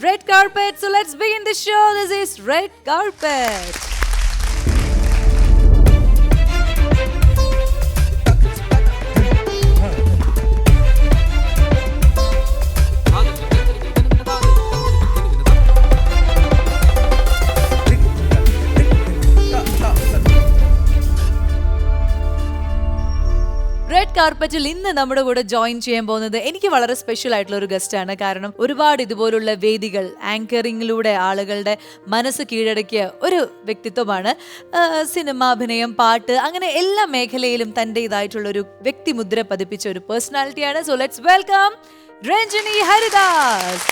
Red carpet. So let's begin the show. This is Red Carpet. Red കാർപ്പറ്റിൽ ഇന്ന് നമ്മുടെ കൂടെ ജോയിൻ ചെയ്യാൻ പോകുന്നത് എനിക്ക് വളരെ സ്പെഷ്യൽ ആയിട്ടുള്ള ഒരു ഗസ്റ്റ് ആണ്. കാരണം ഒരുപാട് ഇതുപോലുള്ള വേദികൾ ആങ്കറിങ്ങിലൂടെ ആളുകളുടെ മനസ്സ് കീഴടക്കിയ ഒരു വ്യക്തിത്വമാണ്. സിനിമ, അഭിനയം, പാട്ട്, അങ്ങനെ എല്ലാ മേഖലയിലും തൻ്റെതായിട്ടുള്ള ഒരു വ്യക്തിമുദ്ര പതിപ്പിച്ച ഒരു പേഴ്സണാലിറ്റിയാണ്. So let's welcome Ranjini Haridas.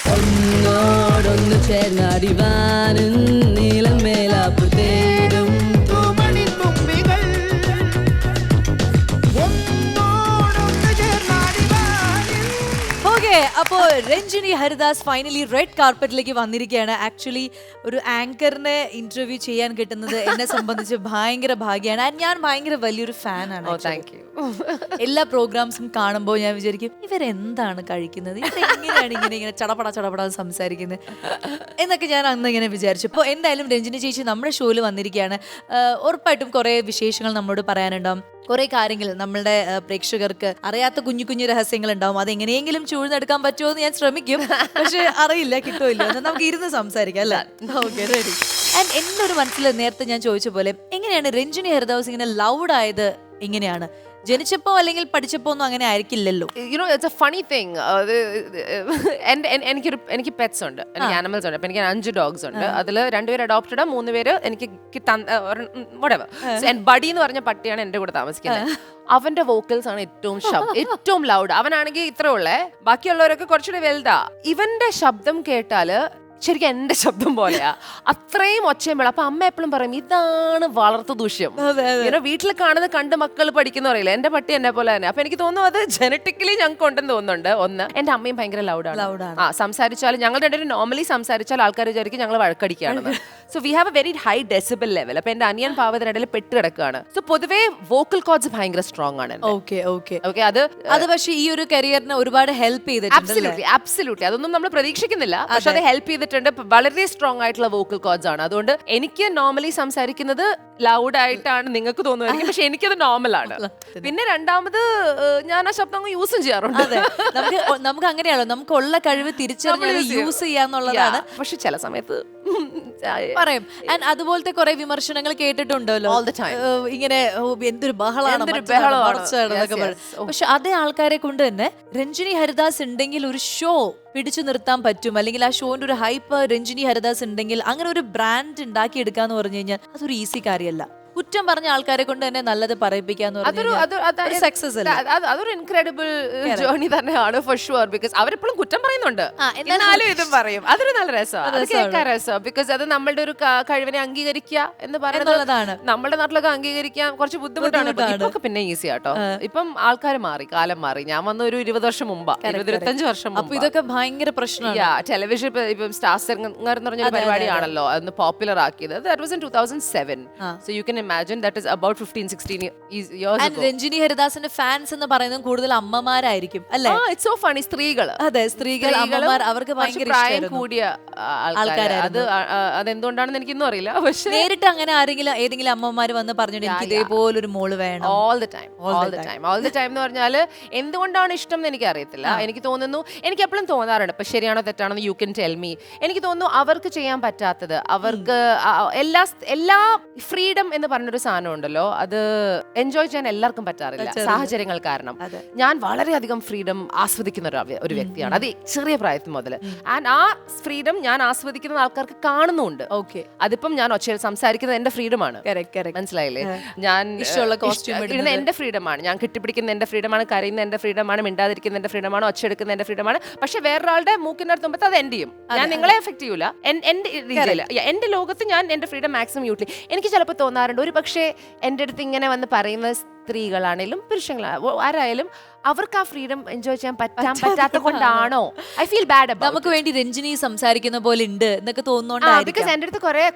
അപ്പോ രഞ്ജിനി ഹരിദാസ് ഫൈനലി റെഡ് കാർപ്പറ്റിലേക്ക് വന്നിരിക്കുകയാണ്. ആക്ച്വലി ഒരു ആങ്കറിനെ ഇന്റർവ്യൂ ചെയ്യാൻ കിട്ടുന്നത് എന്നെ സംബന്ധിച്ച് ഭയങ്കര ഭാഗ്യമാണ്. ആൻഡ് ഞാൻ ഭയങ്കര വലിയൊരു ഫാനാണ്. എല്ലാ പ്രോഗ്രാംസും കാണുമ്പോൾ ഞാൻ വിചാരിക്കും ഇവരെന്താണ് കഴിക്കുന്നത്, ഇവരെങ്ങനെയാണ് ഇങ്ങനെ ചടപട സംസാരിക്കുന്നത് എന്നൊക്കെ ഞാൻ അന്ന് ഇങ്ങനെ വിചാരിച്ചു. അപ്പോൾ എന്തായാലും രഞ്ജിനി ചേച്ചി നമ്മുടെ ഷോയിൽ വന്നിരിക്കുകയാണ്. ഉറപ്പായിട്ടും കുറേ വിശേഷങ്ങൾ നമ്മളോട് പറയാനുണ്ടാവും. കുറെ കാര്യങ്ങൾ നമ്മളുടെ പ്രേക്ഷകർക്ക് അറിയാത്ത കുഞ്ഞു കുഞ്ഞു രഹസ്യങ്ങൾ ഉണ്ടാവും. അതെങ്ങനെയെങ്കിലും ചൂഴ്ന്നെടുക്കാൻ പറ്റുമോ എന്ന് ഞാൻ ശ്രമിക്കും. പക്ഷെ അറിയില്ല കിട്ടുമല്ലോ. നമുക്ക് ഇരുന്ന് സംസാരിക്കാം അല്ലേ? Okay, ready. ആൻഡ് എൻ്റെ ഒരു മനസ്സിൽ നേരത്തെ ഞാൻ ചോദിച്ച പോലെ എങ്ങനെയാണ് രഞ്ജിനി ഹരിദാസ് ഇങ്ങനെ ലൗഡ് ആയത്? എങ്ങനെയാണ് ജനിച്ചപ്പോ അല്ലെങ്കിൽ പഠിച്ചപ്പോ ഒന്നും അങ്ങനെ ആയിരിക്കില്ലല്ലോ. It's a funny thing. എനിക്ക് പെറ്റ്സ് ഉണ്ട്, എനിക്ക് ആനിമൽസ് ഉണ്ട്. എനിക്ക് 5 ഡോഗ്സ് ഉണ്ട്. അതിൽ 2 പേര് അഡോപ്റ്റഡ്, 3 പേര് എനിക്ക് ബഡി എന്ന് പറഞ്ഞ പട്ടിയാണ് എന്റെ കൂടെ താമസിക്കുന്നത്. അവന്റെ വോക്കൽസ് ആണ് ഏറ്റവും ലൗഡ്. അവനാണെങ്കിൽ ഇത്രേ ഉള്ളേ, ബാക്കിയുള്ളവരൊക്കെ കുറച്ചുകൂടി വലുതാ. ഇവന്റെ ശബ്ദം കേട്ടാല് ശരിക്കും എന്റെ ശബ്ദം പോലെയാ, അത്രയും ഒച്ചയും വേണം. അപ്പൊ അമ്മ എപ്പോഴും പറയും ഇതാണ് വളർത്തു ദൂഷ്യം. വീട്ടിൽ കാണുന്നത് കണ്ട് മക്കൾ പഠിക്കുന്ന പറയില്ല. എന്റെ പട്ടി എന്നെ പോലെ തന്നെ. അപ്പൊ എനിക്ക് തോന്നുന്നു അത് ജനറ്റിക്കലി ഞങ്ങൾക്ക് ഉണ്ടെന്ന് തോന്നുന്നുണ്ട്. ഒന്ന്, എന്റെ അമ്മയും ഭയങ്കര ലൗഡാണ്. സംസാരിച്ചാൽ ഞങ്ങൾ രണ്ടുപേരും നോർമലി സംസാരിച്ചാൽ ആൾക്കാർ വിചാരിക്കും ഞങ്ങൾ വഴക്കടിക്കുകയാണെന്ന്. So we have a very high decibel level. അപ്പൊ എന്റെ അനിയൻ പാവത്തിനിടയിൽ പെട്ട് കിടക്കുകയാണ്. സോ പൊതുവേ വോക്കൽ കോഡ്സ് ഭയങ്കര സ്ട്രോങ് ആണ്. അത് പക്ഷേ ഈ ഒരു കരിയറിന് ഒരുപാട് ഹെൽപ്പ് ചെയ്തിട്ടുണ്ട്. അബ്സല്യൂട്ട്ലി. അതൊന്നും നമ്മൾ പ്രതീക്ഷിക്കുന്നില്ല, പക്ഷെ അത് ഹെൽപ്പ് ചെയ്തിട്ടുണ്ട്. വളരെ സ്ട്രോങ് ആയിട്ടുള്ള വോക്കൽ കോഡ്സ് ആണ്. അതുകൊണ്ട് എനിക്ക് നോർമലി സംസാരിക്കുന്നത് ലൗഡ് ആയിട്ടാണ് നിങ്ങൾക്ക് തോന്നുമായിരിക്കും, പക്ഷെ എനിക്കത് നോർമൽ ആണ്. പിന്നെ രണ്ടാമത് ഞാൻ ആ ശബ്ദം യൂസും ചെയ്യാറുണ്ട്. നമുക്ക് അങ്ങനെയാണല്ലോ, നമുക്കുള്ള കഴിവ് തിരിച്ചറിഞ്ഞ് യൂസ് ചെയ്യാന്നുള്ളതാണ്. പക്ഷെ ചില സമയത്ത് പറയും. ആൻഡ് അതുപോലത്തെ കുറെ വിമർശനങ്ങൾ കേട്ടിട്ടുണ്ടല്ലോ, ഇങ്ങനെ എന്തൊരു ബഹളമാണ്. പക്ഷെ അതേ ആൾക്കാരെ കൊണ്ട് തന്നെ രഞ്ജിനി ഹരിദാസ് ഉണ്ടെങ്കിൽ ഒരു ഷോ പിടിച്ചു നിർത്താൻ പറ്റും, അല്ലെങ്കിൽ ആ ഷോന്റെ ഒരു ഹൈപ്പ് രഞ്ജിനി ഹരിദാസ് ഉണ്ടെങ്കിൽ അങ്ങനെ ഒരു ബ്രാൻഡ് ഉണ്ടാക്കി എടുക്കാന്ന് പറഞ്ഞു കഴിഞ്ഞാൽ അതൊരു ഈസി കാര്യമല്ല. കുറ്റം പറഞ്ഞ ആൾക്കാരെ കൊണ്ട് തന്നെ നല്ലത് പറയിപ്പിക്കാന്ന് പറഞ്ഞാൽ സക്സസ് അല്ല. അതൊരു ഇൻക്രെഡിബിൾ ജേർണി തന്നെയാണ് ഫോർ ഷുവർ. ബിക്കോസ് അവരെപ്പോഴും കുറ്റം പറയുന്നുണ്ട്, എന്നാലും ഇതും പറയും. അതൊരു നല്ല രസം. ബിക്കോസ് അത് നമ്മളുടെ ഒരു കഴിവിനെ അംഗീകരിക്കുക എന്ന് പറയുന്നതാണ്. നമ്മുടെ നാട്ടിലൊക്കെ അംഗീകരിക്കാൻ കുറച്ച് ബുദ്ധിമുട്ടാണ്. ഇപ്പൊക്കെ പിന്നെ ഈസി ആട്ടോ. ഇപ്പം ആൾക്കാർ മാറി, കാലം മാറി. ഞാൻ വന്ന ഒരു 20 വർഷം മുമ്പ്, 25 വർഷം മുമ്പ്. അപ്പൊ ഇതൊക്കെ ഭയങ്കര പ്രശ്നമാണ്. ടെലിവിഷൻ ഇപ്പം സ്റ്റാർ സിംഗർ എന്ന് പറഞ്ഞൊരു പരിപാടിയാണല്ലോ അന്ന് പോപ്പുലർ ആക്കിയത്. That was in 2007. So you can imagine that is about 15-16 years ago. Ranjini ഹരിദാസിന്റെ ഫാൻസ് എന്ന് പറയുന്നത് കൂടുതൽ അമ്മമാരായിരിക്കും അല്ലേ? It's so funny. സ്ത്രീകൾ, അമ്മമാർ, അവർക്ക് ഭയങ്കര പ്രായം കൂടിയ ആൾക്കാരാണ്. അതെന്തുകൊണ്ടാണെന്ന് എനിക്കൊന്നും അറിയില്ല. പക്ഷെ നേരിട്ട് അങ്ങനെ ഏതെങ്കിലും അമ്മമാർ വന്ന് പറഞ്ഞിട്ട് എനിക്ക് ഇതേപോലൊരു മോള് വേണം. ഓൾ ദ ടൈം എന്ന് പറഞ്ഞാല് എന്തുകൊണ്ടാണ് ഇഷ്ടം എന്ന് എനിക്ക് അറിയത്തില്ല. എനിക്ക് തോന്നുന്നു, എനിക്ക് എപ്പോഴും തോന്നാറുണ്ട്, ഇപ്പൊ ശരിയാണോ തെറ്റാണോ യു കെൻ ടെൽ മീ. എനിക്ക് തോന്നുന്നു അവർക്ക് ചെയ്യാൻ പറ്റാത്തത്, അവർക്ക് എല്ലാ ഫ്രീഡം എന്ന് പറഞ്ഞൊരു സാധനം ഉണ്ടല്ലോ, അത് എൻജോയ് ചെയ്യാൻ എല്ലാവർക്കും പറ്റാറില്ല സാഹചര്യങ്ങൾ കാരണം. ഞാൻ വളരെയധികം ഫ്രീഡം ആസ്വദിക്കുന്ന ഒരു വ്യക്തിയാണ്, അത് ചെറിയ പ്രായത്തിൽ മുതൽ. ആൻഡ് ആ ഫ്രീഡം ഞാൻ ആസ്വദിക്കുന്ന ആൾക്കാർക്ക് കാണുന്നുണ്ട്. അതിപ്പം ഞാൻ ഒച്ചയിൽ സംസാരിക്കുന്നത് എന്റെ ഫ്രീഡമാണ്, മനസ്സിലായില്ലേ? ഞാൻ ഇഷ്ടമുള്ള കോസ്റ്റ്യൂം ഇടുന്ന എന്റെ ഫ്രീഡമാണ്, ഞാൻ കെട്ടിപ്പിടിക്കുന്ന എന്റെ ഫ്രീഡമാണ്, കരയുന്ന എന്റെ ഫ്രീഡമാണ്, മിണ്ടാതിരിക്കുന്ന എന്റെ ഫ്രീഡമാണ്, ഒച്ചയെടുക്കുന്ന എന്റെ ഫ്രീഡമാണ്. പക്ഷെ വേറൊരാളുടെ മൂക്കിന്റെ അടുത്തുമ്പോ അത് എന്റെയും. ഞാൻ നിങ്ങളെ എഫക്ട് ചെയ്യൂല. എന്റെ രീതിയിൽ എന്റെ ലോകത്ത് ഞാൻ എന്റെ ഫ്രീഡം മാക്സിമം യൂട്ടിലൈസ്. എനിക്ക് ചിലപ്പോൾ തോന്നാറുണ്ട് ഒരു പക്ഷേ എൻ്റെ അടുത്ത് ഇങ്ങനെ വന്ന് പറയുന്നത് സ്ത്രീകളാണേലും പുരുഷങ്ങളായാലും ആരായാലും അവർക്ക് ആ ഫ്രീഡം എൻജോയ് ചെയ്യാൻ പറ്റാത്ത കൊണ്ടാണോ ഐ ഫീൽ ബാഡ് നമുക്ക് വേണ്ടി രഞ്ജിനി സംസാരിക്കുന്ന പോലെ ഉണ്ട് എന്നൊക്കെ ബിക്കോസ് തോന്നുന്നോണ്ടായിരിക്കാം. എൻ്റെ അടുത്ത്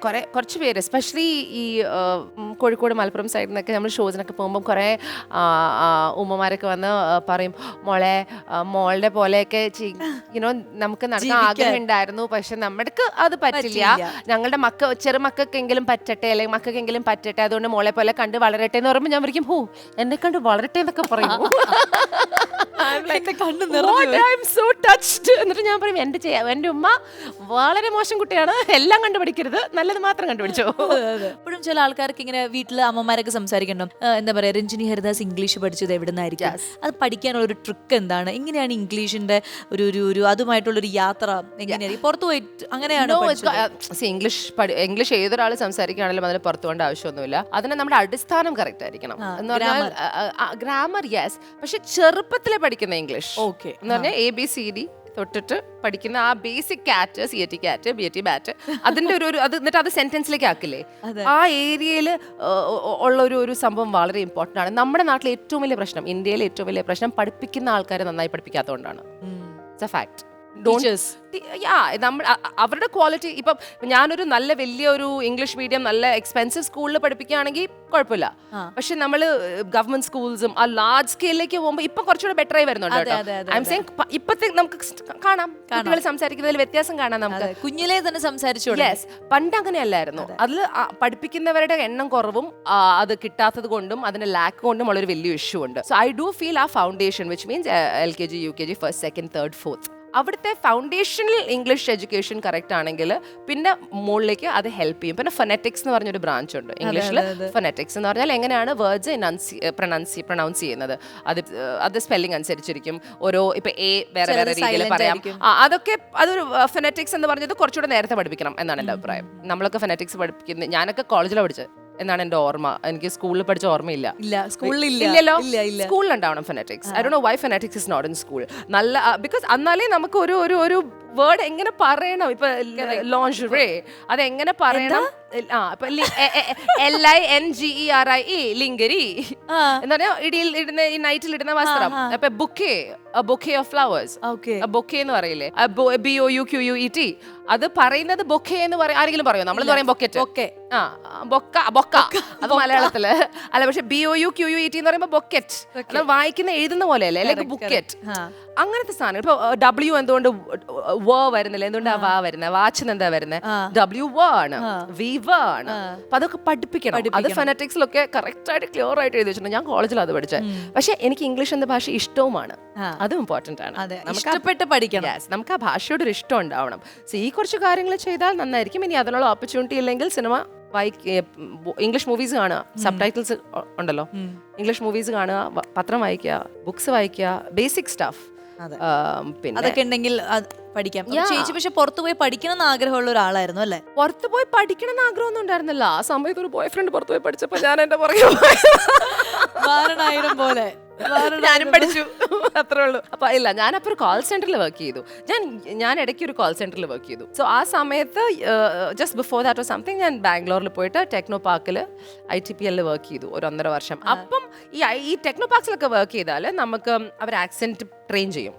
കുറച്ച് പേര് എസ്പെഷ്യലി ഈ കോഴിക്കോട് മലപ്പുറം സൈഡിൽ നിന്നൊക്കെ നമ്മൾ ഷോസിനൊക്കെ പോകുമ്പോൾ കുറേ ഉമ്മമാരൊക്കെ വന്ന് പറയും, മോളെ മോളുടെ പോലെയൊക്കെ യുനോ നമുക്ക് നടക്കാൻ ആഗ്രഹം ഉണ്ടായിരുന്നു, പക്ഷെ നമ്മൾക്ക് അത് പറ്റില്ല, ഞങ്ങളുടെ ചെറുമക്കെങ്കിലും പറ്റട്ടെ അല്ലെങ്കിൽ മക്കെങ്കിലും പറ്റട്ടെ, അതുകൊണ്ട് മോളെ പോലെ കണ്ട് വളരട്ടെ എന്ന് പറയുമ്പോൾ ഞാൻ വിളിക്കും, എന്നെ കണ്ട് വളരട്ടെ എന്നൊക്കെ പറയും. എന്നിട്ട് ഞാൻ പറയും, എന്റെ ഉമ്മ വളരെ മോശം കുട്ടിയാണ്, എല്ലാം കണ്ടുപിടിക്കരുത്, നല്ലത് മാത്രം കണ്ടുപിടിച്ചോ. ഇപ്പോഴും ചില ആൾക്കാർക്ക് ഇങ്ങനെ വീട്ടില് അമ്മമാരൊക്കെ സംസാരിക്കണ്ടോ, എന്താ പറയാ, രഞ്ജിനി ഹരിദാസ് ഇംഗ്ലീഷ് പഠിച്ചത് എവിടെ നിന്നായിരിക്കും, അത് പഠിക്കാനുള്ള ഒരു ട്രിക്ക് എന്താണ്, എങ്ങനെയാണ് ഇംഗ്ലീഷിന്റെ ഒരു അതുമായിട്ടുള്ള ഒരു യാത്ര എങ്ങനെയാണ് പുറത്തു പോയിട്ട് അങ്ങനെയാണോ? ഇംഗ്ലീഷ് ഏതൊരാൾ സംസാരിക്കുകയാണെങ്കിലും അതിന് പുറത്തു പോകേണ്ട ആവശ്യമൊന്നുമില്ല. അതിന് നമ്മുടെ അടിസ്ഥാനം കറക്റ്റ് ആയിരിക്കണം എന്ന് പറഞ്ഞാൽ ഗ്രാമർ യെസ്, പക്ഷെ ചെറുപ്പത്തിലെ പഠിക്കുന്ന ഇംഗ്ലീഷ് എന്ന് പറഞ്ഞാൽ ABCD തൊട്ടിട്ട് പഠിക്കുന്ന ആ ബേസിക് കാറ്റ്, CAT കാറ്റ്, BAT ബാറ്റ്, അതിന്റെ അത് എന്നിട്ട് അത് സെന്റൻസിലേക്ക് ആക്കില്ലേ, ആ ഏരിയയിൽ ഉള്ള ഒരു സംഭവം വളരെ ഇമ്പോർട്ടന്റ് ആണ്. നമ്മുടെ നാട്ടിലെ ഏറ്റവും വലിയ പ്രശ്നം, ഇന്ത്യയിലെ ഏറ്റവും വലിയ പ്രശ്നം, പഠിപ്പിക്കുന്ന ആൾക്കാരെ നന്നായി പഠിപ്പിക്കാത്തതുകൊണ്ടാണ്. It's a fact. അവരുടെ ക്വാളിറ്റി, ഇപ്പം ഞാനൊരു നല്ല വലിയ ഒരു ഇംഗ്ലീഷ് മീഡിയം നല്ല എക്സ്പെൻസീവ് സ്കൂളിൽ പഠിപ്പിക്കുകയാണെങ്കിൽ കുഴപ്പമില്ല, പക്ഷെ നമ്മള് ഗവൺമെന്റ് സ്കൂൾസും ആ ലാർജ് സ്കെയിലേക്ക് പോകുമ്പോൾ ഇപ്പൊ കുറച്ചുകൂടെ ബെറ്റർ ആയി വരുന്നുണ്ട്. ഇപ്പത്തെ നമുക്ക് കാണാം കുട്ടികൾ സംസാരിക്കുന്നതിൽ വ്യത്യാസം കാണാം, നമുക്ക് കുഞ്ഞിലെ തന്നെ സംസാരിച്ചു. യെസ്, പണ്ട് അങ്ങനെയല്ലായിരുന്നു. അതിൽ പഠിപ്പിക്കുന്നവരുടെ എണ്ണം കുറവും അത് കിട്ടാത്തത് കൊണ്ടും അതിന്റെ ലാക്ക് കൊണ്ടും ഉള്ളൊരു വലിയ ഇഷ്യൂ ഉണ്ട്. സോ ഐ ഡു ഫീൽ ആ foundation which means LKG UKG first second third fourth, അവിടുത്തെ ഫൗണ്ടേഷണൽ ഇംഗ്ലീഷ് എഡ്യൂക്കേഷൻ കറക്റ്റ് ആണെങ്കിൽ പിന്നെ മുകളിലേക്ക് അത് ഹെൽപ്പ് ചെയ്യും. പിന്നെ ഫൊനറ്റിക്സ് എന്ന് പറഞ്ഞൊരു ബ്രാഞ്ച് ഉണ്ട് ഇംഗ്ലീഷിൽ. ഫൊനറ്റിക്സ് എന്ന് പറഞ്ഞാൽ എങ്ങനെയാണ് വേർഡ്സ് പ്രൊനൗൺസ് ചെയ്യുന്നത്, അത് സ്പെല്ലിംഗ് അനുസരിച്ചിരിക്കും. ഓരോ ഇപ്പൊ വേറെ രീതിയിൽ പറയാം. അതൊരു ഫൊനറ്റിക്സ് എന്ന് പറഞ്ഞത് കുറച്ചുകൂടെ നേരത്തെ പഠിപ്പിക്കണം എന്നാണ് എൻ്റെ അഭിപ്രായം. നമ്മളൊക്കെ ഫൊനറ്റിക്സ് പഠിപ്പിക്കുന്നത്, ഞാനൊക്കെ കോളേജിലാണ് പഠിച്ചത് എന്നാണ് എൻ്റെ ഓർമ്മ. എനിക്ക് സ്കൂളിൽ പഠിച്ച ഓർമ്മയില്ല. ഇല്ലല്ലോ, സ്കൂളിൽ ഉണ്ടാവണം phonetics. I don't know why phonetics is not in school. നല്ല ബിക്കോസ് എന്നാലേ നമുക്ക് ഒരു വേർഡ് എങ്ങനെ പറയണം, ഇപ്പൊ ലോഞ്ചറേ അതെങ്ങനെ പറയണം, LINGERIE ലിംഗരി എന്ന് പറഞ്ഞാൽ ഇടിയിൽ ഇടുന്ന ഈ നൈറ്റിൽ ഇടുന്ന വസ്ത്രം. അപ്പൊ ബൊക്കെ ഓഫ് ഫ്ലവേഴ്സ്, ബൊക്കെ എന്ന് പറയില്ലേ, BOUQUET, അത് പറയുന്നത് ബൊക്കെ എന്ന് ആരെങ്കിലും പറയോ? നമ്മൾ പറയും ബൊക്കറ്റ്, ബൊക്ക അത് മലയാളത്തില് അല്ല, പക്ഷെ BOUQUET എന്ന് പറയുമ്പോ ബൊക്കറ്റ്, അത് വായിക്കുന്ന എഴുതുന്ന പോലെയല്ലേ, അല്ലെങ്കിൽ ബുക്കറ്റ്, അങ്ങനത്തെ സാധനം. ഇപ്പൊ W എന്തുകൊണ്ട് വരുന്നില്ല, എന്തുകൊണ്ട് വാ വരുന്നത്, വാച്ച് എന്താ വരുന്നത്, W ആണ്, V ആണ്. അപ്പൊ അതൊക്കെ പഠിപ്പിക്കണം. അത് ഫൊനറ്റിക്സിലൊക്കെ കറക്റ്റ് ആയിട്ട് ക്ലിയർ ആയിട്ട് എഴുതി വെച്ചിട്ടുണ്ട്. ഞാൻ കോളേജിൽ അത് പഠിച്ചത്. പക്ഷെ എനിക്ക് ഇംഗ്ലീഷ് എന്ന ഭാഷ ഇഷ്ടവുമാണ്, അതും ഇമ്പോർട്ടന്റ് ആണ്. ഇഷ്ടപ്പെട്ട് പഠിക്കണം, നമുക്ക് ആ ഭാഷയോട് ഒരു ഇഷ്ടം ഉണ്ടാവണം. സോ ഈ കുറച്ച് കാര്യങ്ങൾ ചെയ്താൽ നന്നായിരിക്കും. ഇനി അതിനുള്ള ഓപ്പർച്യൂണിറ്റി ഇല്ലെങ്കിൽ സിനിമ ഇംഗ്ലീഷ് മൂവീസ് കാണുക, സബ് ടൈറ്റിൽസ് ഉണ്ടല്ലോ, ഇംഗ്ലീഷ് മൂവീസ് കാണുക, പത്രം വായിക്കുക, ബുക്സ് വായിക്കുക, ബേസിക് സ്റ്റാഫ്, പിന്നെ അതൊക്കെ ഉണ്ടെങ്കിൽ പഠിക്കാം. ചേച്ചി പക്ഷെ പുറത്തു പോയി പഠിക്കണം എന്ന് ആഗ്രഹമുള്ള ഒരാളായിരുന്നു അല്ലേ? പുറത്തു പോയി പഠിക്കണം എന്ന് ആഗ്രഹമൊന്നും ഉണ്ടായിരുന്നില്ല. ആ സമയത്ത് ഒരു ബോയ് ഫ്രണ്ട് പുറത്തു പോയി പഠിച്ചപ്പോ ഞാൻ എന്റെ പുറകെ പോലെ ഞാനും പഠിച്ചു, അത്രേ ഉള്ളൂ. അപ്പൊ ഇല്ല, ഞാനപ്പോ ഒരു കോൾ സെന്ററിൽ വർക്ക് ചെയ്തു. ഞാൻ ഇടയ്ക്ക് ഒരു കോൾ സെന്ററിൽ വർക്ക് ചെയ്തു. സോ ആ സമയത്ത് just before that or something ഞാൻ ബാംഗ്ലൂരിൽ പോയിട്ട് ടെക്നോ പാർക്കിൽ ITPL വർക്ക് ചെയ്തു 1.5 വർഷം. അപ്പം ഈ ടെക്നോ പാർക്സിലൊക്കെ വർക്ക് ചെയ്താൽ നമുക്ക് അവർ ആക്സെന്റ് ട്രെയിൻ ചെയ്യും.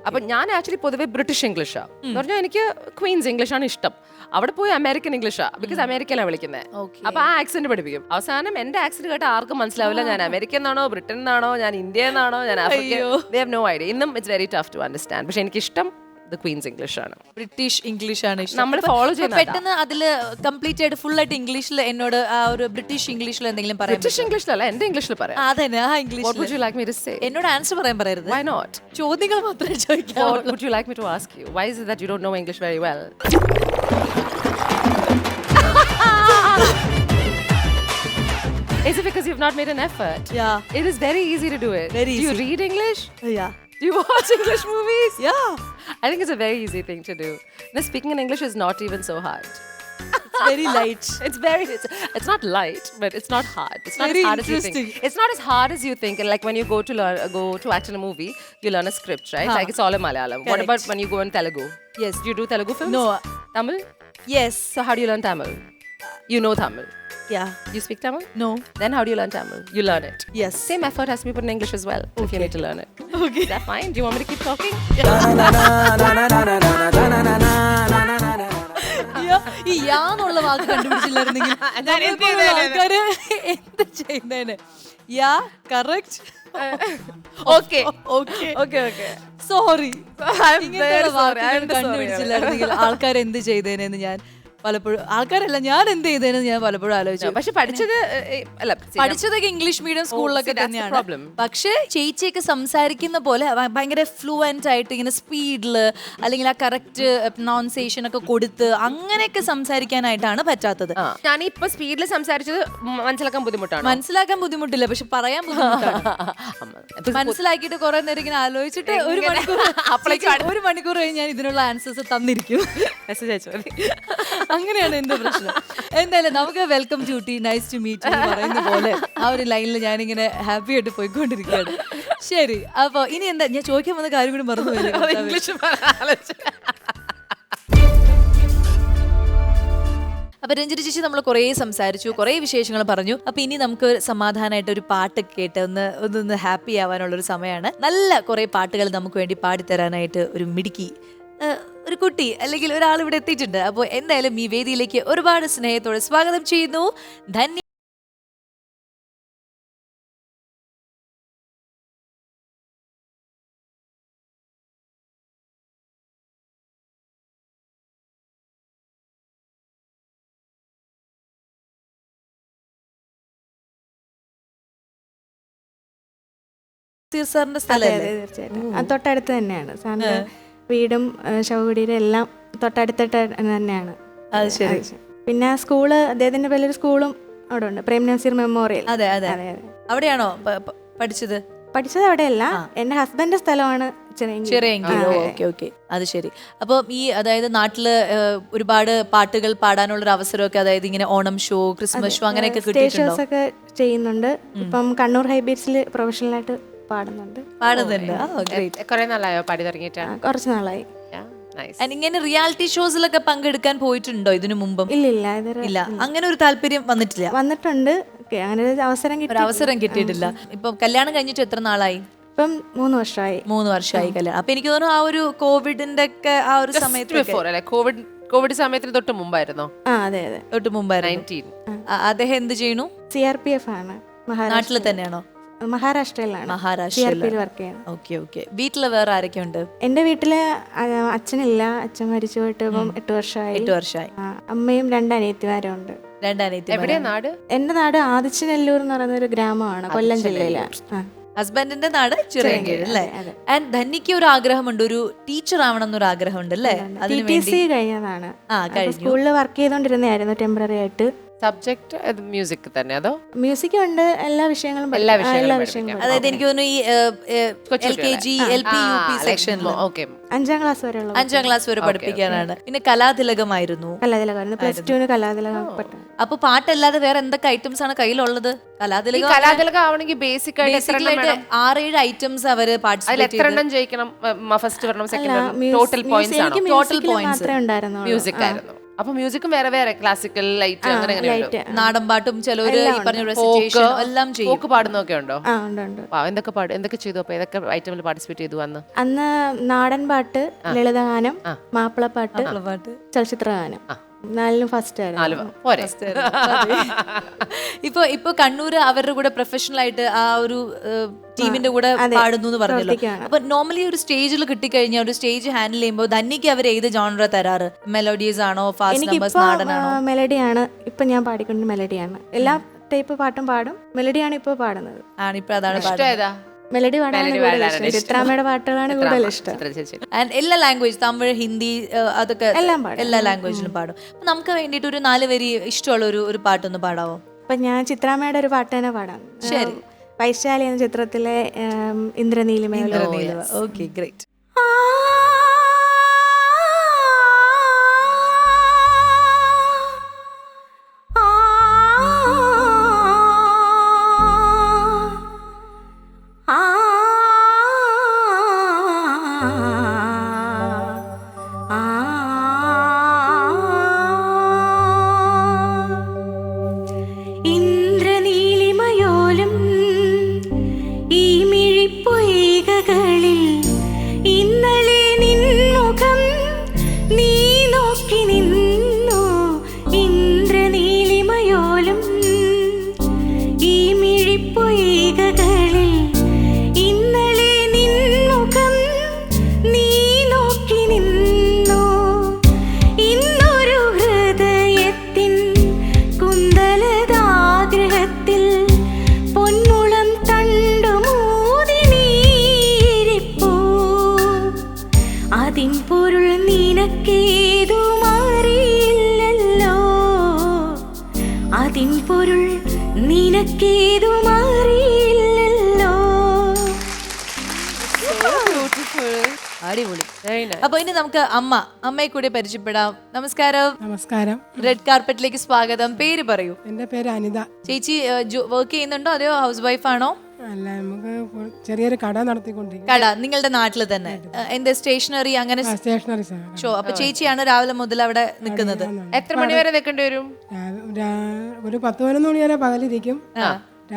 അപ്പൊ ഞാൻ ആക്ച്വലി പൊതുവെ ബ്രിട്ടീഷ് ഇംഗ്ലീഷാ എന്ന് പറഞ്ഞാൽ എനിക്ക് ക്വീൻസ് ഇംഗ്ലീഷാണ് ഇഷ്ടം. അവിടെ പോയി അമേരിക്കൻ ഇംഗ്ലീഷാ, ബിക്കോസ് അമേരിക്കയിലാണ് വിളിക്കുന്നത്. അപ്പൊ ആ ആക്സെന്റ് പഠിപ്പിക്കും. അവസാനം എന്റെ ആക്സെന്റ് കേട്ട ആർക്കും മനസ്സിലാവില്ല ഞാൻ അമേരിക്കൻ എന്നാണോ ബ്രിട്ടൻ എന്നാണോ ഞാൻ ഇന്ത്യ എന്നാണോ ഞാൻ Africa. They have no idea. ഇന്നും it's very tough to understand. പക്ഷെ എനിക്ക് ഇഷ്ടം ക്വീൻസ് ഇംഗ്ലീഷ് ആണ്, ബ്രിട്ടീഷ് ഇംഗ്ലീഷ് ആണ് നമ്മൾ ഫോളോ ചെയ്യുന്നത്. പെട്ടെന്ന് അതില് കംപ്ലീറ്റ് ആയിട്ട് ഫുൾ ആയിട്ട് ഇംഗ്ലീഷിൽ എന്നോട് ആ ഒരു ബ്രിട്ടീഷ് ഇംഗ്ലീഷിൽ എന്തെങ്കിലും പറയാം? ബ്രിട്ടീഷ് ഇംഗ്ലീഷിലല്ല, എന്റെ ഇംഗ്ലീഷിൽ പറയാം. അതന്നെ, ആ English. What would you like me to say? എന്നോട് ആൻസർ പറയാൻ പറയരുത്. Why not? ചോദ്യങ്ങൾ മാത്രമേ ചോദിക്കാവൂ. What would you like me to ask you? Why is it that you don't know English very well? Is it because you've not made an effort? Yeah. It is very easy to do it. Very easy. Do you read English? Yeah. Do you watch English movies? Yeah. I think it's a very easy thing to do. Now, speaking in English is not even so hard. It's very light. It's not light, but it's not hard. It's not very as hard as you think. interesting. It's not as hard as you think. And like when you go to act in a movie, you learn a script, right? Like it's all in Malayalam. What Correct. about when you go in Telugu? Yes. Do you do Telugu films? No. Tamil? Yes. So how do you learn Tamil? You know Tamil. Yeah. You speak Tamil? No. Then how do you learn Tamil? You learn it. Yes. Same effort has to be put in English as well if you need to learn it. Okay. Is that fine? Do you want me to keep talking? ഈ യാന്നുള്ള വാക്ക് കണ്ടുപിടിച്ചില്ലായിരുന്നെങ്കിൽ നമ്മളെപ്പോലുള്ള ആൾക്കാര് എന്ത് ചെയ്യുന്നേനെ? Yeah correct. Okay. Okay. Okay, okay. Sorry. I'm very sorry. I'm sorry. കണ്ടുപിടിച്ചില്ലായിരുന്നെങ്കിൽ ആൾക്കാർ എന്ത് ചെയ്തേനെന്ന് ഞാൻ പലപ്പോഴും, ആൾക്കാരല്ല ഞാൻ എന്ത് ചെയ്തേനെന്ന് ഞാൻ പലപ്പോഴും ആലോചിച്ചു. പക്ഷെ പഠിച്ചത് അല്ല, പഠിച്ചതൊക്കെ ഇംഗ്ലീഷ് മീഡിയം സ്കൂളിലൊക്കെ തന്നെയാണ്. പക്ഷെ ചേച്ചിയൊക്കെ സംസാരിക്കുന്ന പോലെ ഭയങ്കര ഫ്ലുവന്റ് ആയിട്ട് ഇങ്ങനെ സ്പീഡില് അല്ലെങ്കിൽ ആ കറക്റ്റ് പ്രൊനൗൺസിയേഷൻ ഒക്കെ കൊടുത്ത് അങ്ങനെയൊക്കെ സംസാരിക്കാനായിട്ടാണ് പറ്റാത്തത്. ഞാൻ ഇപ്പൊ സ്പീഡിൽ സംസാരിച്ചത് മനസ്സിലാക്കാൻ ബുദ്ധിമുട്ടാണ്. മനസ്സിലാക്കാൻ ബുദ്ധിമുട്ടില്ല, പക്ഷെ പറയാൻ ബുദ്ധിമുട്ടാണ്. മനസ്സിലാക്കിയിട്ട് കുറെ നേരം ഇങ്ങനെ ആലോചിച്ചിട്ട് ഒരു മണിക്കൂർ കഴിഞ്ഞ് ഞാൻ ഇതിനുള്ള ആൻസേഴ്സ് തന്നിരിക്കും. മെസ്സേജ് അയച്ചു. അങ്ങനെയാണ് എന്റെ പ്രശ്നം. എന്തായാലും നമുക്ക് welcome to tea, nice to meet എന്ന് പറയുന്ന പോലെ ആ ഒരു ലൈനിൽ ഞാനിങ്ങനെ ഹാപ്പി ആയിട്ട് പോയിക്കൊണ്ടിരിക്കുകയാണ്. ശരി, അപ്പൊ ഇനി എന്താ ഞാൻ ചോദിക്കാൻ വന്ന കാര്യം കൂടി മറന്നു പോയില്ലേ? അപ്പൊ രഞ്ജിനി ചേച്ചി നമ്മൾ കുറേ സംസാരിച്ചു, കുറേ വിശേഷങ്ങൾ പറഞ്ഞു. അപ്പൊ ഇനി നമുക്ക് സമാധാനമായിട്ട് ഒരു പാട്ട് കേട്ട് ഒന്ന് ഹാപ്പി ആവാനുള്ള ഒരു സമയമാണ്. നല്ല കുറേ പാട്ടുകൾ നമുക്ക് വേണ്ടി പാടിത്തരാനായിട്ട് ഒരു മിടുക്കി ഒരു കുട്ടി അല്ലെങ്കിൽ ഒരാൾ ഇവിടെ എത്തിയിട്ടുണ്ട്. അപ്പോൾ എന്തായാലും ഈ വേദിയിലേക്ക് ഒരുപാട് സ്നേഹത്തോടെ സ്വാഗതം ചെയ്യുന്നു. ധന്യ സാറിന്റെ സ്ഥലമല്ലേ? തീർച്ചയായിട്ടും തൊട്ടടുത്ത് തന്നെയാണ് സാറിന്റെ വീടും ശവകുടീരും എല്ലാം തൊട്ടടുത്തിട്ട് തന്നെയാണ്. അത് ശരി. പിന്നെ സ്കൂള്, അദ്ദേഹത്തിന്റെ വലിയൊരു സ്കൂളും അവിടെ ഉണ്ട്, പ്രേം നസീർ മെമ്മോറിയൽ. അതെ അതെ അതെ. അവിടെയാണോ പഠിച്ചത്? പഠിച്ചത് അവിടെയല്ല, എന്റെ ഹസ്ബൻഡിന്റെ സ്ഥലമാണ് ചിറയെങ്കിലും. ഓക്കെ ഓക്കെ, അത് ശരി. അപ്പം ഈ അതായത് നാട്ടില് ഒരുപാട് പാട്ടുകൾ പാടാനുള്ള ഒരു അവസരമൊക്കെ, അതായത് ഇങ്ങനെ ഓണം ഷോ, ക്രിസ്മസ് ഷോ അങ്ങനെയൊക്കെ സ്റ്റേജ് ഒക്കെ ചെയ്യുന്നുണ്ട്. ഇപ്പം കണ്ണൂർ ഹൈബീറ്റ്സിൽ പ്രൊഫഷണൽ ആയിട്ട് പാടുന്നുണ്ട്. കുറെ നാളായോ പാടി തുടങ്ങിയിട്ടാണ്? കുറച്ച് നാളായി. ഇങ്ങനെ റിയാലിറ്റി ഷോസിലൊക്കെ പങ്കെടുക്കാൻ പോയിട്ടുണ്ടോ ഇതിനു മുമ്പും? ഇല്ല. അങ്ങനെ ഒരു താല്പര്യം വന്നിട്ടില്ല? വന്നിട്ടുണ്ട്, അങ്ങനെ ഒരു അവസരം കിട്ടിയിട്ടില്ല. ഇപ്പൊ കല്യാണം കഴിഞ്ഞിട്ട് എത്ര നാളായി? ഇപ്പം 3 വർഷമായി. 3 വർഷമായി കല്യാണം. അപ്പൊ എനിക്ക് തോന്നുന്നു ആ ഒരു കോവിഡിന്റെ ഒക്കെ ആ ഒരു സമയത്ത്, കോവിഡ് സമയത്തിന് തൊട്ട് മുമ്പായിരുന്നോ? അതെ അതെ, തൊട്ട് മുമ്പായിരുന്നു. അദ്ദേഹം എന്ത് ചെയ്യണു? CRPF ആണ്. നാട്ടില് തന്നെയാണോ? മഹാരാഷ്ട്രയിലാണ്. മഹാരാഷ്ട്രയിൽ വർക്ക് ചെയ്യണം. Okay okay. വീട്ടില് വേറെ ആരൊക്കെ ഉണ്ട്? എന്റെ വീട്ടില് അച്ഛനില്ല, അച്ഛൻ മരിച്ചു പോയിട്ട് ഇപ്പം 8 വർഷമായി. 8 വർഷമായി. അമ്മയും 2 അനിയത്തിമാരും ഉണ്ട്. 2 അനിയത്തിമാർ. എവിടെയാ നാട്? എന്റെ നാട് ആദിച്ചനെല്ലൂർ എന്ന് പറയുന്ന ഒരു ഗ്രാമമാണ്, കൊല്ലം ജില്ലയിലാണ്. ഹസ്ബൻഡിന്റെ നാട് ചിറയൻകീഴ് അല്ലേ? ആൻഡ് ധന്യക്ക് ഒരു ആഗ്രഹമുണ്ട്, ഒരു ടീച്ചർ ആവണം എന്നൊരു ആഗ്രഹമുണ്ട് അല്ലേ? TTC കഴിഞ്ഞതാണ്. സ്കൂളിൽ വർക്ക് ചെയ്തോണ്ടിരുന്നായിരുന്നു ടെമ്പററി ആയിട്ട്. സബ്ജക്ട് മ്യൂസിക് തന്നെ അതോ? മ്യൂസിക് ഉണ്ട്, എല്ലാ വിഷയങ്ങളും. അതായത് എനിക്ക് തോന്നുന്നു ഈ LKG, LP, UP സെക്ഷനിൽ 5ാം ക്ലാസ് വരെയുള്ള 5ാം ക്ലാസ് വരെ പഠിപ്പിക്കാനാണ്. പിന്നെ കലാതിലകമായിരുന്നു. +2 കലാതിലകം. അപ്പൊ പാട്ടല്ലാതെ വേറെ എന്തൊക്കെ ഐറ്റംസ് ആണ് കയ്യിലുള്ളത്? കലാതിലകം ആവണമെങ്കിൽ ബേസിക് ആയിട്ട് 6-7 ഐറ്റംസ് അവര് പാർട്ടിസിപ്പേറ്റ് ചെയ്യണം. ജയിക്കണം? ഫസ്റ്റ് വരണം, സെക്കൻഡ് വരണം, ടോട്ടൽ പോയിന്റ്സ് ആണോ? ടോട്ടൽ പോയിന്റ്സ് മ്യൂസിക് ആയിരുന്നു. അപ്പൊ മ്യൂസിക്കും വേറെ വേറെ, ക്ലാസിക്കൽ, ലൈറ്റ്, അങ്ങനെ നാടൻ പാട്ടും ചിലവര് ഈ പറഞ്ഞ റെസിറ്റേഷൻ എല്ലാം ചെയ്യും. ഫോക്ക് പാടുന്നൊക്കെ ഉണ്ടോ? എന്തൊക്കെ ചെയ്തു? അപ്പൊ ഏതൊക്കെ ഐറ്റമിൽ പാർട്ടിസിപ്പേറ്റ് ചെയ്തു? അന്ന് നാടൻ പാട്ട്, ലളിതഗാനം, മാപ്പിളപ്പാട്ട്, ചലച്ചിത്രഗാനം. 4 ഫസ്റ്റ് ആയിരുന്നു. ഇപ്പൊ കണ്ണൂര് അവരുടെ കൂടെ പ്രൊഫഷണൽ ആയിട്ട് ആ ഒരു ടീമിന്റെ കൂടെ പാടുന്നു എന്ന് പറഞ്ഞല്ലോ. അപ്പൊ നോർമലി ഒരു സ്റ്റേജിൽ കിട്ടിക്കഴിഞ്ഞാൽ, ഒരു സ്റ്റേജ് ഹാൻഡിൽ ചെയ്യുമ്പോൾ ധന്യക്ക് അവർ ഏത് ജോണറ തരാറ്? മെലോഡീസ് ആണോ, ഫാസ്റ്റ് നമ്പേഴ്സ്, നാടനാണോ? മെലഡിയാണ് ഇപ്പൊ ഞാൻ പാടിക്കൊണ്ട്, മെലഡിയാണ്. എല്ലാ ടൈപ്പ് പാട്ടും പാടും, മെലഡിയാണ് ഇപ്പൊ പാടുന്നത്. ഇപ്പൊ അതാണ് മെലഡി പാടാനാണ് കൂടുതൽ ഇഷ്ടം. ചിത്രാമ്മയുടെ പാട്ടുകളാണ് കൂടുതൽ ഇഷ്ടം. എല്ലാ ലാംഗ്വേജ്, തമിഴ്, ഹിന്ദി, അതൊക്കെ എല്ലാ ലാംഗ്വേജിലും പാടും. അപ്പൊ നമുക്ക് വേണ്ടിട്ട് ഒരു 4 വരി ഇഷ്ടമുള്ള ഒരു പാട്ടൊന്ന് പാടാവോ? അപ്പൊ ഞാൻ ചിത്രാമ്മയുടെ ഒരു പാട്ട് തന്നെ പാടാം. ശരി. വൈശാലി എന്ന ചിത്രത്തിലെ ഇന്ദ്രനീലിമ. Okay, great. നിനക്കേതും അറിയില്ലല്ലോ. അടിപൊളി. Very nice. അപ്പൊ ഇനി നമുക്ക് അമ്മയെ കൂടി പരിചയപ്പെടാം. നമസ്കാരം. നമസ്കാരം. റെഡ് കാർപ്പറ്റിലേക്ക് സ്വാഗതം. പേര് പറയൂ. എൻ്റെ പേര് അനിത. ചേച്ചി വർക്ക് ചെയ്യുന്നുണ്ടോ അതെയോ ഹൗസ് വൈഫ് ആണോ? അല്ല, നമുക്ക് ചെറിയൊരു കട നടത്തിക്കൊണ്ടിരിക്കും. കട നിങ്ങളുടെ നാട്ടിൽ തന്നെ എന്താ സ്റ്റേഷനറി അങ്ങനെ സ്റ്റേഷനറി ഷോ? അപ്പൊ ചേച്ചിയാണ് രാവിലെ മുതൽ അവിടെ നിൽക്കുന്നത്. എത്ര മണി വരെ നിൽക്കേണ്ടി വരും? ഒരു 10-11 മണി വരെ പകലിരിക്കും.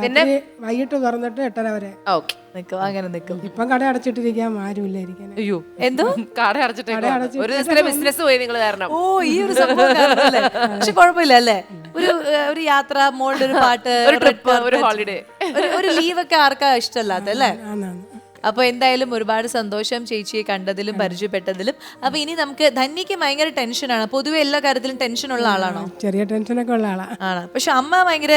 പിന്നെ വൈകിട്ട് തുറന്നിട്ട് 8:30 വരെ ഓക്കെ, നിൽക്കും. അങ്ങനെ നിൽക്കും. ഇപ്പം കട അടച്ചിട്ടിരിക്കാം, ആരുമില്ല ഇരിക്കാൻ. അയ്യോ, എന്തോ കട അടച്ചിട്ട് ഒരു ദിവസത്തെ ബിസിനസ് പോയി നിങ്ങൾ കാരണം. ഓ, ഈ ഒരു സംഭവം കാരണമല്ലേ? പക്ഷെ കുഴപ്പമില്ല അല്ലേ? ഒരു യാത്ര, മോളുടെ ഒരു പാട്ട്, ഒരു ട്രിപ്പ്, ഒരു ഹോളിഡേ, ഒരു ലീവൊക്കെ ആർക്കാ ഇഷ്ടമല്ലാത്ത അല്ലേ? ആന്നാണ്. അപ്പൊ എന്തായാലും ഒരുപാട് സന്തോഷം ചേച്ചിയെ കണ്ടതിലും പരിചയപ്പെട്ടതിലും. അപ്പൊ ഇനി നമുക്ക് ധന്യക്ക് ഭയങ്കര ടെൻഷനാണ്. പൊതുവെ എല്ലാ കാര്യത്തിലും ടെൻഷൻ ഉള്ള ആളാണോ? ചെറിയ ടെൻഷനൊക്കെ ഉള്ള ആളാ. ആണ്. പക്ഷെ അമ്മ ഭയങ്കര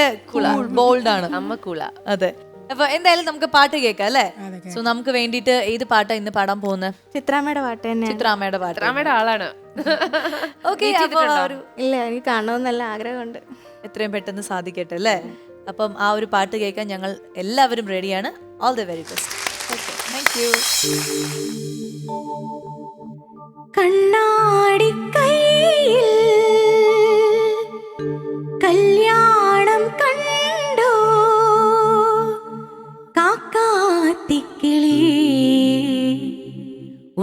ബോൾഡ് ആണ്. അമ്മ കൂള. അതെ. അപ്പൊ എന്തായാലും നമുക്ക് പാട്ട് കേൾക്കാം അല്ലേ? സോ നമുക്ക് വേണ്ടിയിട്ട് ഏത് പാട്ടാ ഇന്ന് പാടാൻ പോകുന്നത്? ചിത്രാമ്മയുടെ പാട്ട് തന്നെയാണ്. ചിത്രാമ്മയുടെ പാട്ട്. അമ്മയുടെ ആളാണ്. ഓക്കെ. ഇല്ല, എനിക്ക് കാണണമെന്ന് നല്ല ആഗ്രഹമുണ്ട്. എത്രയും പെട്ടെന്ന് സാധിക്കട്ടെ അല്ലേ? അപ്പം ആ ഒരു പാട്ട് കേൾക്കാൻ ഞങ്ങൾ എല്ലാവരും റെഡിയാണ്. All the very best. Thank you. കണ്ണാടി കൈയിൽ കല്യാണം കണ്ടോ കാക്കാത്തിക്കിളി,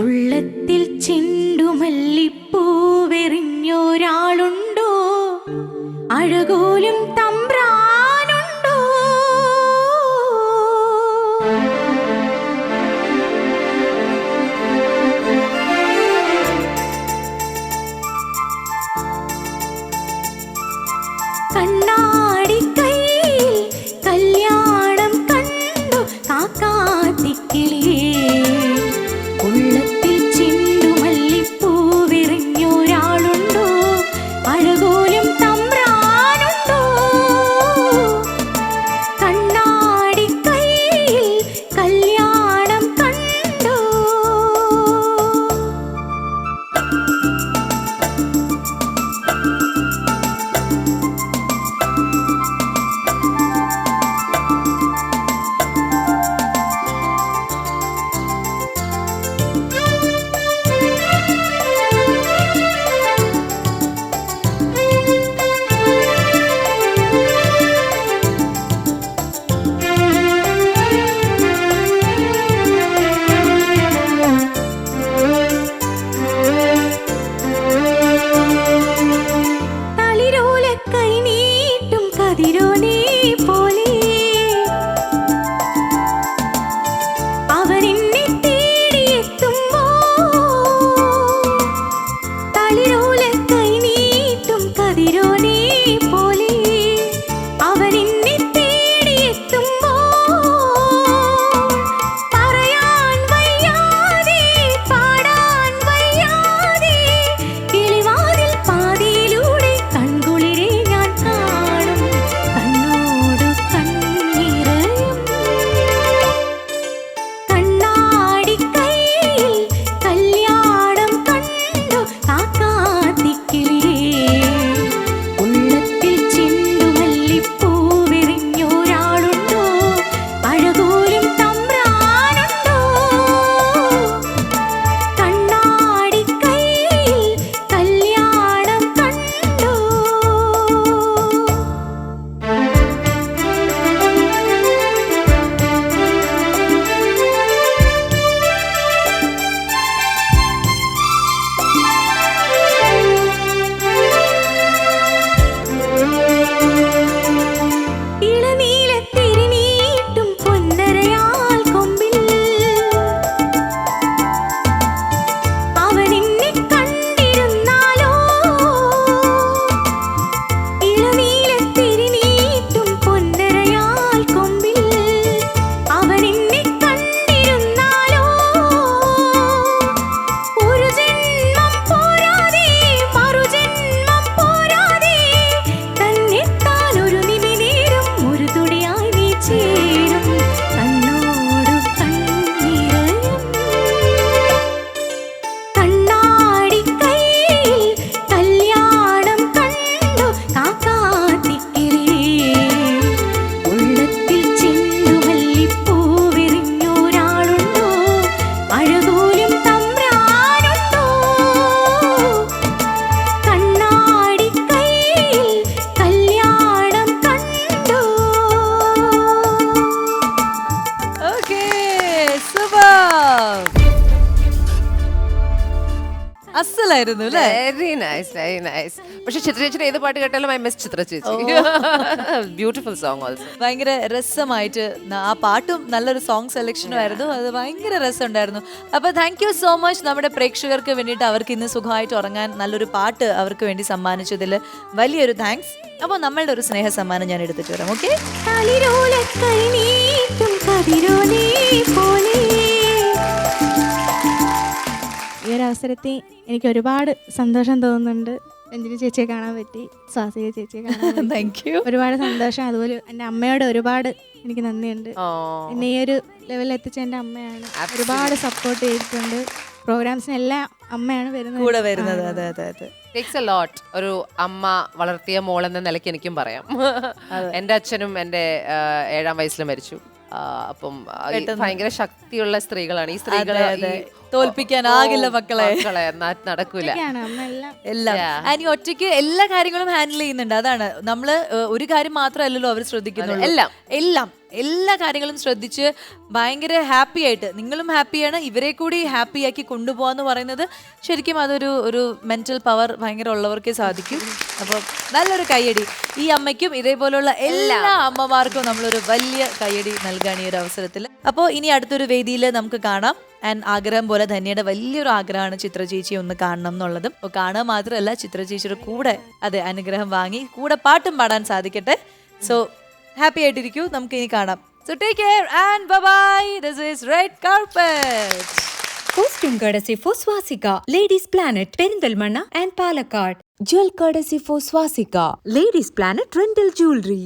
ഉള്ളത്തിൽ ചെണ്ടുമല്ലിപ്പൂവെറിഞ്ഞൊരാളുണ്ടോ, അഴകോലും തമ്പ്രാനുണ്ടോ. കണ്ണാ ആയിരുന്നു അല്ലേ? Very nice, very nice. പക്ഷെ ചിത്ര ചേച്ചിയുടെ ഏത് പാട്ട് കേട്ടാലും ഐ മിസ് ചിത്ര ചേച്ചി. Beautiful song also. ഭയങ്കര രസമായിട്ട് ആ പാട്ടും നല്ലൊരു സോങ് സെലക്ഷനും ആയിരുന്നു. അത് ഭയങ്കര രസമുണ്ടായിരുന്നു. അപ്പൊ താങ്ക് യു സോ മച്ച് നമ്മുടെ പ്രേക്ഷകർക്ക് വേണ്ടിയിട്ട് അവർക്ക് ഇന്ന് സുഖമായിട്ട് ഉറങ്ങാൻ നല്ലൊരു പാട്ട് അവർക്ക് വേണ്ടി സമ്മാനിച്ചതിൽ വലിയൊരു താങ്ക്സ്. അപ്പോൾ നമ്മളുടെ ഒരു സ്നേഹ സമ്മാനം ഞാൻ എടുത്തിട്ട് വരാം. ഓക്കെ, ഈ ഒരു അവസരത്തിൽ എനിക്ക് ഒരുപാട് സന്തോഷം തോന്നുന്നുണ്ട്. രഞ്ജിനി ചേച്ചിയെ കാണാൻ പറ്റി, സ്വാസിക ചേച്ചിയെ കാണാൻ പറ്റി. Thank you. ഒരുപാട് സന്തോഷം. അതുപോലെ എൻ്റെ അമ്മയോട് ഒരുപാട് എനിക്ക് നന്ദിയുണ്ട്. എന്നെ ഈ ഒരു ലെവലിൽ എത്തിച്ച എൻ്റെ അമ്മയാണ്. ഒരുപാട് സപ്പോർട്ട് ചെയ്തിട്ടുണ്ട്. പ്രോഗ്രാംസിനെല്ലാം അമ്മയാണ് കൂടെ വരുന്നത്. അതെ അതെ അതെ. Takes a lot. ഒരു അമ്മ വളർത്തിയ മോളെന്ന നിലയ്ക്ക് എനിക്കും പറയാം. എൻ്റെ അച്ഛനും എൻ്റെ 7ാം വയസ്സിൽ മരിച്ചു. അപ്പം ഭയങ്കര ശക്തിയുള്ള സ്ത്രീകളാണ് ഈ സ്ത്രീകളെ. തോൽപ്പിക്കാനാകില്ല മക്കളെ, നടക്കൂല. എല്ലാം ആനി ഒറ്റയ്ക്ക് എല്ലാ കാര്യങ്ങളും ഹാൻഡിൽ ചെയ്യുന്നുണ്ട്. അതാണ് നമ്മള് ഒരു കാര്യം മാത്രമല്ലല്ലോ അവർ ശ്രദ്ധിക്കുന്നുള്ളൂ. എല്ലാം എല്ലാ കാര്യങ്ങളും ശ്രദ്ധിച്ച് ഭയങ്കര ഹാപ്പി ആയിട്ട്, നിങ്ങളും ഹാപ്പിയാണ്, ഇവരെ കൂടി ഹാപ്പി ആക്കി കൊണ്ടുപോകാന്ന് പറയുന്നത് ശരിക്കും അതൊരു മെന്റൽ പവർ ഭയങ്കര ഉള്ളവർക്കേ സാധിക്കും. അപ്പോൾ നല്ലൊരു കയ്യടി ഈ അമ്മയ്ക്കും ഇതേപോലുള്ള എല്ലാ അമ്മമാർക്കും നമ്മളൊരു വലിയ കയ്യടി നൽകാണ് ഈ ഒരു അവസരത്തിൽ. അപ്പോൾ ഇനി അടുത്തൊരു വേദിയിൽ നമുക്ക് കാണാം. ആൻഡ് ആഗ്രഹം പോലെ ധന്യയുടെ വലിയൊരു ആഗ്രഹമാണ് ചിത്ര ചേച്ചി ഒന്ന് കാണണം എന്നുള്ളതും. അപ്പോൾ കാണുക മാത്രമല്ല, ചിത്ര ചേച്ചിയുടെ കൂടെ അതെ അനുഗ്രഹം വാങ്ങി കൂടെ പാട്ടും പാടാൻ സാധിക്കട്ടെ. സോ ഹാപ്പി ആയിട്ടിരിക്കൂ. നമുക്ക് ഇനി കാണാം. So take care and bye bye. This is red carpet. Costume courtesy for Swastika, Ladies Planet, Perindalmanna and Palakkad. Jewel courtesy for Swastika, Ladies Planet Rental Jewelry.